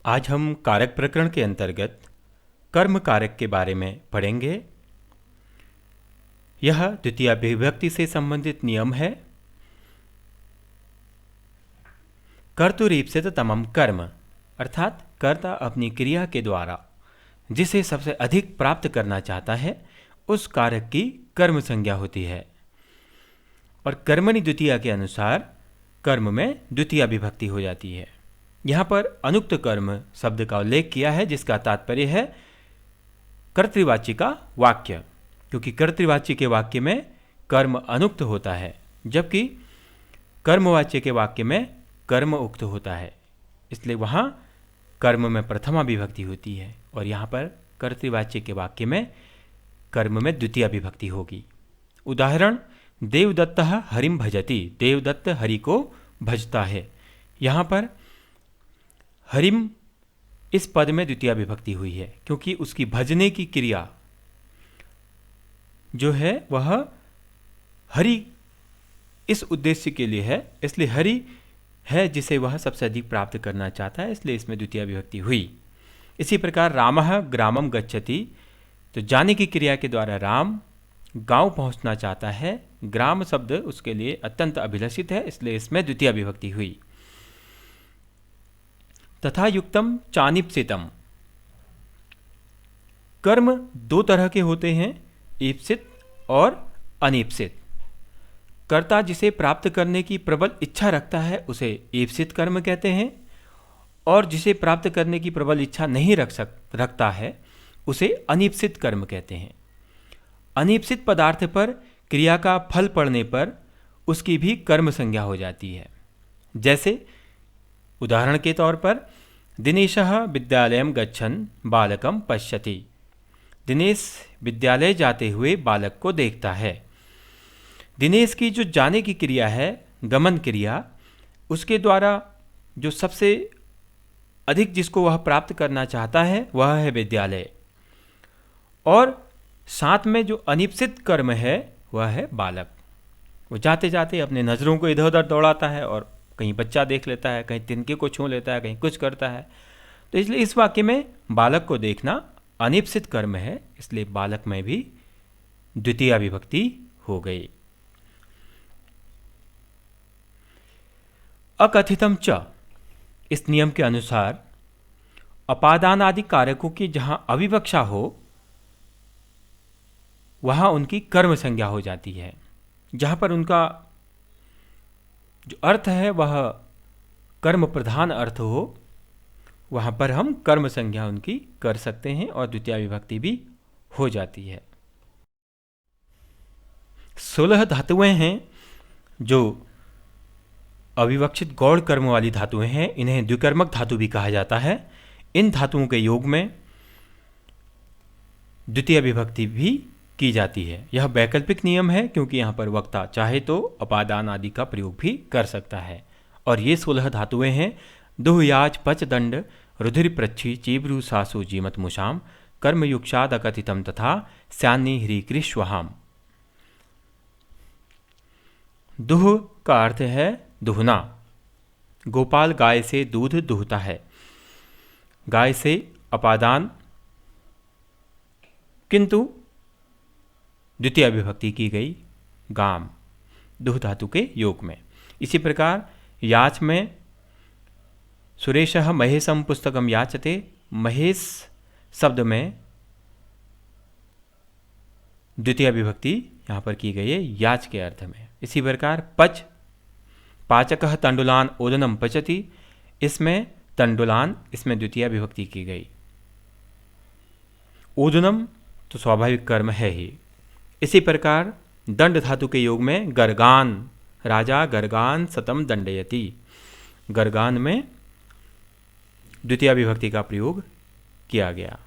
आज हम कारक प्रकरण के अंतर्गत कर्म कारक के बारे में पढ़ेंगे। यह द्वितीय विभक्ति से संबंधित नियम है। कर्तुरीप्सित तमम कर्म अर्थात कर्ता अपनी क्रिया के द्वारा जिसे सबसे अधिक प्राप्त करना चाहता है उस कारक की कर्म संज्ञा होती है। और कर्मणि द्वितीय के अनुसार कर्म में द्वितीय विभक्ति हो जाती है। यहाँ पर अनुक्त कर्म शब्द का उल्लेख किया है, जिसका तात्पर्य है कर्तृवाची का वाक्य, क्योंकि कर्तृवाची के वाक्य में कर्म अनुक्त होता है, जबकि कर्मवाच्य के वाक्य में कर्म उक्त होता है। इसलिए वहाँ कर्म में प्रथमा विभक्ति होती है और यहाँ पर कर्तृवाच्य के वाक्य में कर्म में द्वितीय विभक्ति होगी। उदाहरण, देवदत्त हरिम भजति, देवदत्त हरि को भजता है। यहाँ पर हरिम इस पद में द्वितीय विभक्ति हुई है, क्योंकि उसकी भजने की क्रिया जो है वह हरि इस उद्देश्य के लिए है, इसलिए हरि है जिसे वह सबसे अधिक प्राप्त करना चाहता है, इसलिए इसमें द्वितीय विभक्ति हुई। इसी प्रकार रामः ग्रामम गच्छति, तो जाने की क्रिया के द्वारा राम गांव पहुंचना चाहता है। ग्राम शब्द उसके लिए अत्यंत अभिलषित है, इसलिए इसमें द्वितीय विभक्ति हुई। तथा युक्तम चानिप्सितम, कर्म दो तरह के होते हैं, ईप्सित और अनीप्सित। कर्ता जिसे प्राप्त करने की प्रबल इच्छा रखता है उसे ईप्सित कर्म कहते हैं, और जिसे प्राप्त करने की प्रबल इच्छा नहीं रखता है उसे अनीप्सित कर्म कहते हैं। अनीप्सित पदार्थ पर क्रिया का फल पड़ने पर उसकी भी कर्म संज्ञा हो जाती है। जैसे उदाहरण के तौर पर, दिनेशः विद्यालयं गच्छन् बालकं पश्यति, दिनेश विद्यालय जाते हुए बालक को देखता है। दिनेश की जो जाने की क्रिया है, गमन क्रिया, उसके द्वारा जो सबसे अधिक जिसको वह प्राप्त करना चाहता है वह है विद्यालय, और साथ में जो अनिप्सित कर्म है वह है बालक। वो जाते जाते अपने नज़रों को इधर उधर दौड़ाता है और कहीं बच्चा देख लेता है, कहीं तिनके को छू लेता है, कहीं कुछ करता है। तो इसलिए इस वाक्य में बालक को देखना अनिप्सित कर्म है, इसलिए बालक में भी द्वितीय विभक्ति हो गई। अकथितम च, इस नियम के अनुसार अपादान आदि कारकों की जहां अविवक्षा हो वहां उनकी कर्म संज्ञा हो जाती है। जहां पर उनका जो अर्थ है वह कर्म प्रधान अर्थ हो, वहां पर हम कर्म संज्ञा उनकी कर सकते हैं और द्वितीय विभक्ति भी हो जाती है। 16 धातुएं हैं जो अविवक्षित गौड़ कर्म वाली धातुएं हैं, इन्हें द्विकर्मक धातु भी कहा जाता है। इन धातुओं के योग में द्वितीय विभक्ति भी की जाती है। यह वैकल्पिक नियम है, क्योंकि यहाँ पर वक्ता चाहे तो अपादान आदि का प्रयोग भी कर सकता है। और ये 16 धातुएं हैं, दुह याच पच दंड रुधिर प्रच्छी चीब्रू सासु जीमत मुशाम कर्मयुक्षाद अकथितम तथा स्यान्नी ह्रीकृष्वहाम। दुह का अर्थ है दुहना। गोपाल गाय से दूध दुहता है, गाय से अपादान, किंतु द्वितीय विभक्ति की गई गाम, दुह धातु के योग में। इसी प्रकार याच में सुरेशः महेशम पुस्तकम याचते, महेश शब्द में द्वितीय विभक्ति यहाँ पर की गई है याच के अर्थ में। इसी प्रकार पच, पाचकः तंडुलान ओदनम पचति, इसमें तंडुलान, इसमें द्वितीय विभक्ति की गई। ओदनम तो स्वाभाविक कर्म है ही। इसी प्रकार दंड धातु के योग में गर्गान, राजा गर्गान सतम दंडयति, गर्गान में द्वितीय विभक्ति का प्रयोग किया गया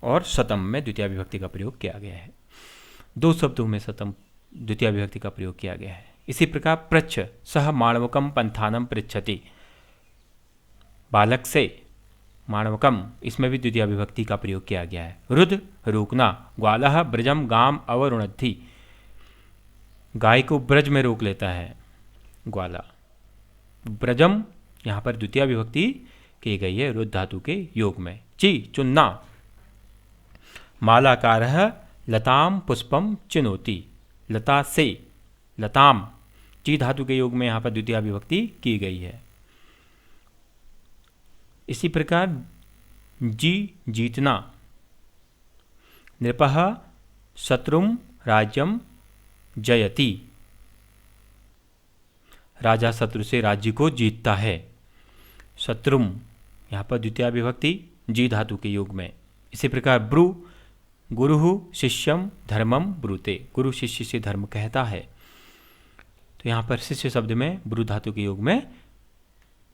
और सतम में द्वितीय विभक्ति का प्रयोग किया गया है। दो शब्दों में सतम द्वितीय विभक्ति का प्रयोग किया गया है। इसी प्रकार पृच्छ, सह माणवकम पंथानम पृच्छति, बालक से माणवकम, इसमें भी द्वितीय विभक्ति का प्रयोग किया गया है। रुद्र रोकना, ग्वालः ब्रजम गाम अवरुणद्धि, गाय को ब्रज में रोक लेता है ग्वाला। ब्रजम यहाँ पर द्वितीय विभक्ति की गई है रुद्ध धातु के योग में। ची चुनना। मालाकारः लताम पुष्पम चिनोति, लता से लताम, ची धातु के योग में यहाँ पर द्वितीय विभक्ति की गई है। इसी प्रकार जी जीतना। नृपः शत्रुम राज्यम जयति, राजा शत्रु से राज्य को जीतता है। शत्रुम यहाँ पर द्वितीय विभक्ति जी धातु के योग में। इसी प्रकार ब्रू, गुरु शिष्यम धर्मम ब्रूते, गुरु शिष्य से धर्म कहता है। तो यहाँ पर शिष्य शब्द में ब्रू धातु के योग में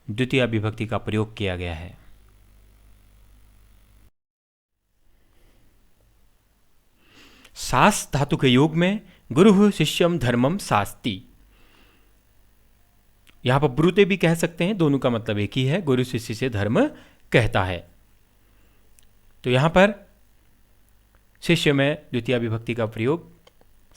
द्वितीय विभक्ति का प्रयोग किया गया है। सास धातु के योग में गुरु शिष्यम धर्मम शास्ति, यहां पर ब्रूते भी कह सकते हैं, दोनों का मतलब एक ही है, गुरु शिष्य से धर्म कहता है। तो यहां पर शिष्य में द्वितीय विभक्ति का प्रयोग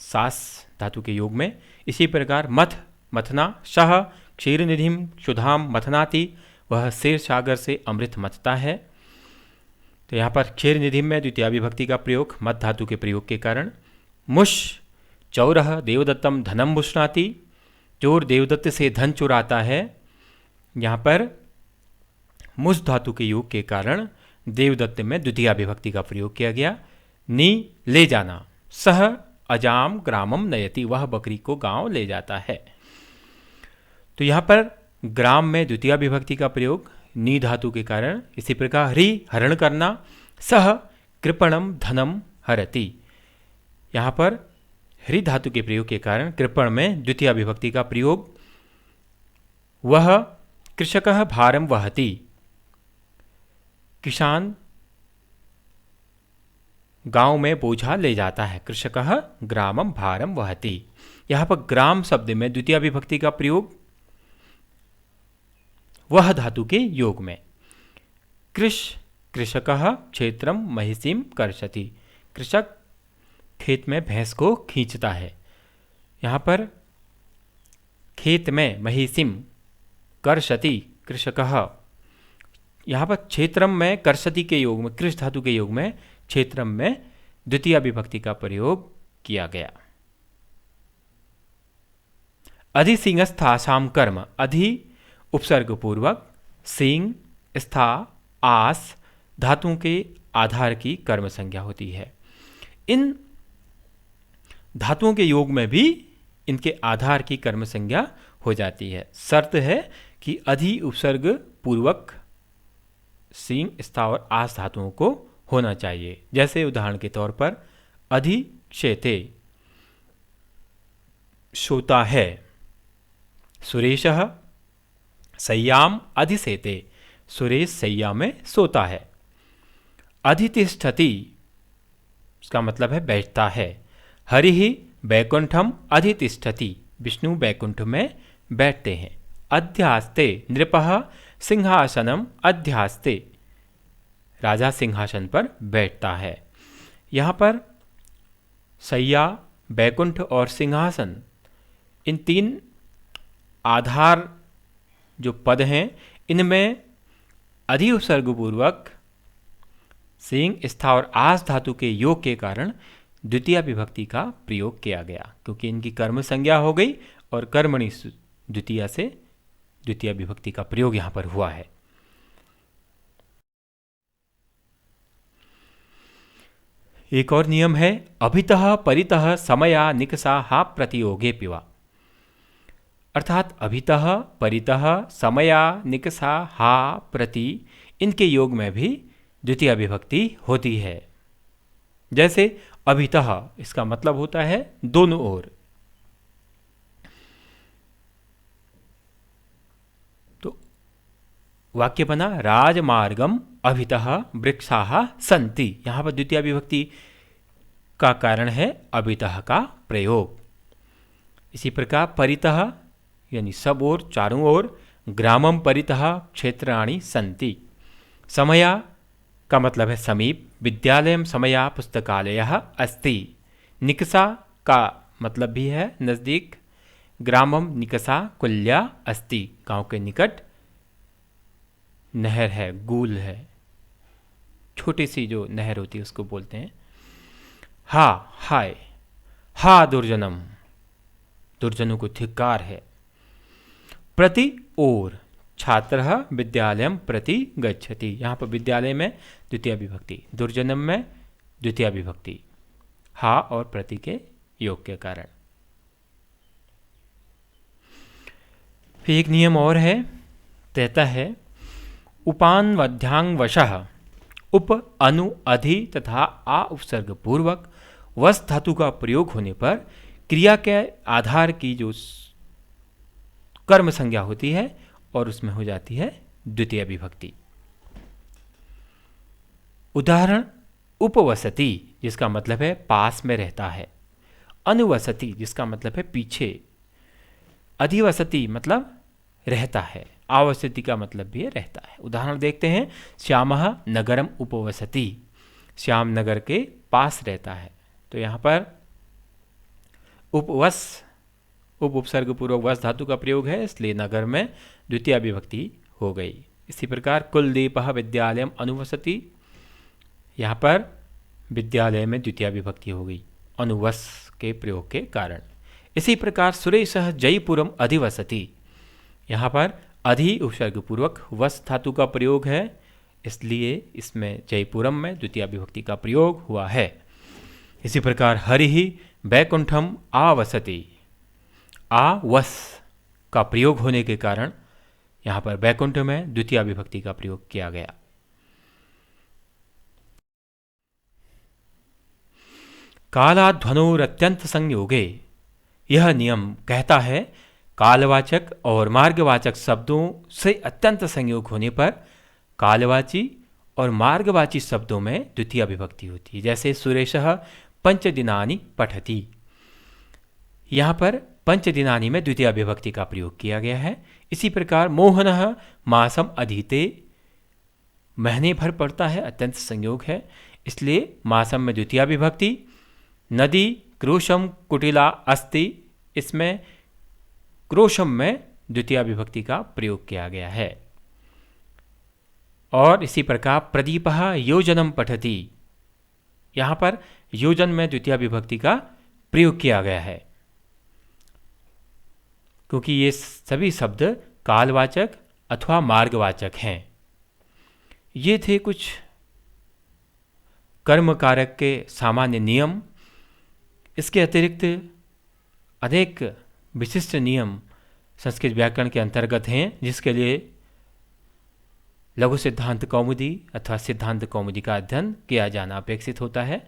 सास धातु के योग में। इसी प्रकार मथ मथना, सह क्षीर निधिम क्षुधाम मथनाति, वह क्षीर सागर से अमृत मथता है। तो यहाँ पर क्षीर निधि में द्वितीय विभक्ति का प्रयोग मत धातु के प्रयोग के कारण। मुश चौरह देवदत्तम धनम मुष्णाति, चोर देवदत्त से धन चुराता है। यहाँ पर मुस धातु के योग के कारण देवदत्त में द्वितीय विभक्ति का प्रयोग किया गया। नी ले जाना, सह अजाम ग्रामम नयति, वह बकरी को गांव ले जाता है। तो यहाँ पर ग्राम में द्वितीय विभक्ति का प्रयोग नी धातु के कारण। इसी प्रकार हरि हरण करना, सह कृपणम धनम हरति, यहाँ पर हरि धातु के प्रयोग के कारण कृपण में द्वितीय विभक्ति का प्रयोग। वह कृषकः भारम वहति, किसान गांव में बोझा ले जाता है। कृषकः ग्रामम भारम वहति, यहाँ पर ग्राम शब्द में द्वितीय विभक्ति का प्रयोग वह धातु के योग में। कृषकः क्षेत्रम महिषीम कर्षति, कृषक खेत में भैंस को खींचता है। यहाँ पर खेत में महिषीम कर्षति कृषकः, यहाँ पर क्षेत्रम में कर्षति के योग में, कृष धातु के योग में क्षेत्रम में द्वितीय विभक्ति का प्रयोग किया गया। अधि सिंहस्थासाम कर्म, अधि उपसर्ग पूर्वक, सिंह स्था आस धातुओं के आधार की कर्म संज्ञा होती है। इन धातुओं के योग में भी इनके आधार की कर्म संज्ञा हो जाती है। शर्त है कि अधि उपसर्ग पूर्वक सिंह स्था और आस धातुओं को होना चाहिए। जैसे उदाहरण के तौर पर अधि क्षेते सोता है, सुरेशः सय्याम अधिसेते, सुरेश सैया में सोता है। अधितिष्ठति, इसका मतलब है बैठता है। हरि ही बैकुंठम अधितिष्ठति, विष्णु बैकुंठ में बैठते हैं। अध्यास्ते नृपः सिंहासनम अध्यास्ते, राजा सिंहासन पर बैठता है। यहाँ पर सैया, बैकुंठ और सिंहासन, इन तीन आधार जो पद हैं, इनमें अधि उपसर्ग पूर्वक सिंह स्था और आस धातु के योग के कारण द्वितीय विभक्ति का प्रयोग किया गया, क्योंकि इनकी कर्म संज्ञा हो गई और कर्मणि द्वितीय से द्वितीय विभक्ति का प्रयोग यहाँ पर हुआ है। एक और नियम है अभितः परितः समया निकषा हा प्रतियोगे पिवा, अर्थात अभितः परितः समया निकषा हा प्रति, इनके योग में भी द्वितीय विभक्ति होती है। जैसे अभितः, इसका मतलब होता है दोनों ओर। तो वाक्य बना राजमार्गम अभितः वृक्षाः सन्ति, यहाँ पर द्वितीय विभक्ति का कारण है अभितः का प्रयोग। इसी प्रकार परितः यानी सब ओर, चारों ओर, ग्रामम परितः क्षेत्राणि सन्ति, समया का मतलब है समीप, विद्यालयम समया पुस्तकालयः अस्ति, निकषा का मतलब भी है नज़दीक, ग्रामम निकषा कुल्या अस्ति, गांव के निकट नहर है, गूल है, छोटी सी जो नहर होती है उसको बोलते हैं। हा, हाय, हा दुर्जनम, दुर्जनों को धिक्कार है। प्रति ओर, छात्रः विद्यालयं प्रति गच्छति। यहाँ पर विद्यालय में द्वितीय विभक्ति, दुर्जनम में द्वितीय विभक्ति, हा और प्रति के योग के कारण। फिर एक नियम और है, कहता है उपान वध्यांग वशः उप अनु अधि तथा आ उपसर्ग पूर्वक वस धातु का प्रयोग होने पर क्रिया के आधार की जो कर्म संज्ञा होती है और उसमें हो जाती है द्वितीय विभक्ति। उदाहरण, उपवसति जिसका मतलब है पास में रहता है, अनुवसति जिसका मतलब है पीछे, अधिवसति मतलब रहता है, आवसति का मतलब भी है रहता है। उदाहरण देखते हैं, श्यामः नगरम उपवसति, श्याम नगर के पास रहता है। तो यहाँ पर उपवस, उप उपसर्ग पूर्वक वस धातु का प्रयोग है, इसलिए नगर में द्वितीय विभक्ति हो गई। इसी प्रकार कुलदीपः विद्यालयम अनुवसति, यहाँ पर विद्यालय में द्वितीय विभक्ति हो गई अनुवस के प्रयोग के कारण। इसी प्रकार सुरेशः जयपुरम अधिवसति, यहाँ पर अधि उपसर्ग पूर्वक वस धातु का प्रयोग है, इसलिए इसमें जयपुरम में द्वितीय विभक्ति का प्रयोग हुआ है। इसी प्रकार हरिहि वैकुंठम आवसति, आ वस का प्रयोग होने के कारण यहाँ पर वैकुंठ में द्वितीय विभक्ति का प्रयोग किया गया। कालाध्वनोरत्यंत संयोगे, यह नियम कहता है कालवाचक और मार्गवाचक शब्दों से अत्यंत संयोग होने पर कालवाची और मार्गवाची शब्दों में द्वितीय विभक्ति होती है। जैसे सुरेशः पंचदिनानि पठति, यहाँ पर पंचदिनानि में द्वितीय विभक्ति का प्रयोग किया गया है। इसी प्रकार मोहनः मासम अधीते, महीने भर पड़ता है, अत्यंत संयोग है, इसलिए मासम में द्वितीय विभक्ति। नदी क्रोशम कुटिला अस्ति, इसमें क्रोशम में द्वितीय विभक्ति का प्रयोग किया गया है। और इसी प्रकार प्रदीपः योजनम पठति, यहाँ पर योजन में द्वितीय विभक्ति का प्रयोग किया गया है, क्योंकि ये सभी शब्द कालवाचक अथवा मार्गवाचक हैं। ये थे कुछ कर्म कारक के सामान्य नियम। इसके अतिरिक्त अनेक विशिष्ट नियम संस्कृत व्याकरण के अंतर्गत हैं, जिसके लिए लघु सिद्धांत कौमुदी अथवा सिद्धांत कौमुदी का अध्ययन किया जाना अपेक्षित होता है।